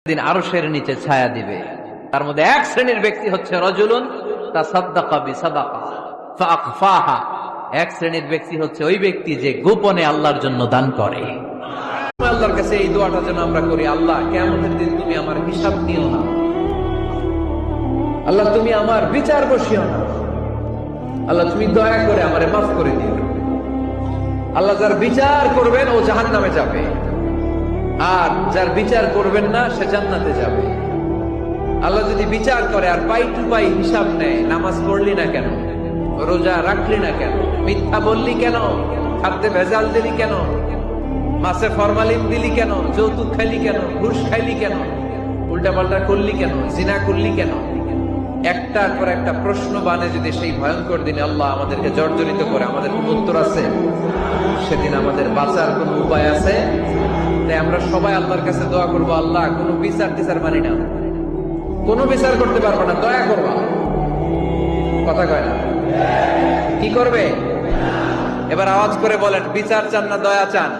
দিন আরশের নিচে ছায়া দিবে। তার মধ্যে এক শ্রেণীর ব্যক্তি হচ্ছে রজুলুন তাসাদ্দাকা বিসাদাকা ফাআখফাহা। এক শ্রেণীর ব্যক্তি হচ্ছে ওই ব্যক্তি যে গোপনে আল্লাহর জন্য দান করে। আল্লাহর কাছে এই দোয়াটা যেন আমরা করি, আল্লাহ কিয়ামতের দিন তুমি আমার হিসাব নিও না, আল্লাহ তুমি আমার বিচার বসিও না, আল্লাহ তুমি দয়া করে আমারে মাফ করে দিও। আল্লাহ যার বিচার করবেন ও জাহান্নামে যাবে, আর যার বিচার করবেন না সে জান্নাতে যাবে। আল্লাহ যদি বিচার করে আর পাই টু পাই হিসাব নেয়, নামাজ পড়লি না কেন, রোজা রাখলি না কেন, মিথ্যা বললি কেন, খাদ্যে ভেজাল দিলি কেন, মাছে ফরমালিন দিলি কেন, যৌতুক খাইলি কেন, ঘুষ খাইলি কেন, উল্টাপাল্টা করলি কেন, জিনা করলি কেন, একটার পর একটা প্রশ্ন বানে যদি সেই ভয়ঙ্কর দিনে আল্লাহ আমাদেরকে জর্জরিত করে, আমাদের কোন উত্তর আছে? সেদিন আমাদের বাঁচার কোন উপায় আছে? তাই আমরা সবাই আল্লাহর কাছে দোয়া করবো, আল্লাহ কোনো বিচার টিচার মানি না, কোনো বিচার করতে পারবো না, দয়া করবা। কথা কয় না? কি করবে? এবার আওয়াজ করে বলেন, বিচার চান না দয়া চান?